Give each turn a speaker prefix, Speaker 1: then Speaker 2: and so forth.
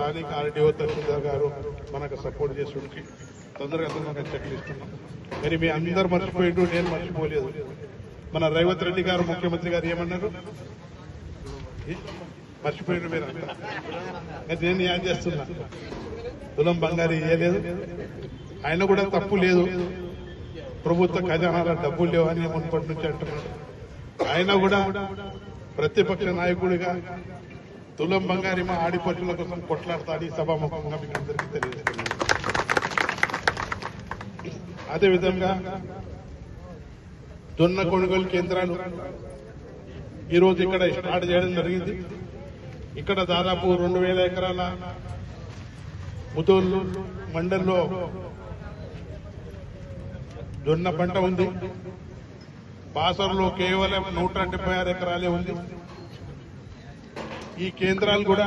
Speaker 1: స్థానిక ఆర్డీఓ తహసీల్దార్ గారు మనకు సపోర్ట్ చేసి తొందరగా చెక్లు ఇస్తున్నాం. మరి మీ అందరు మర్చిపోయిండు, నేను మర్చిపోలేదు. మన రేవంత్ రెడ్డి గారు ముఖ్యమంత్రి గారు ఏమన్నారు, మర్చిపోయిండు మీరు అంతా. నేను యాడ్ చేస్తున్నా, తులం బంగారు ఇవ్వలేదు, ఆయన కూడా తప్పు లేదు. ప్రభుత్వ ఖజానాల డబ్బులు లేవని మున్పటి నుంచి అంటున్నాడు. ఆయన కూడా ప్రతిపక్ష నాయకుడిగా తులం బంగారి మా ఆడిపట్టుల కోసం కొట్లాడతాడు. ఈ సభాముఖంగా మీకు అందరికీ తెలియజేస్తున్నాను. అదేవిధంగా జొన్న కొనుగోలు కేంద్రాలు ఈరోజు ఇక్కడ స్టార్ట్ చేయడం జరిగింది. ఇక్కడ దాదాపు 2000 ఎకరాల ముతోళ్ళు మండల్లో జొన్న పంట ఉంది. బాసర్లో కేవలం 176 ఎకరాలే ఉంది. ఈ కేంద్రాలు కూడా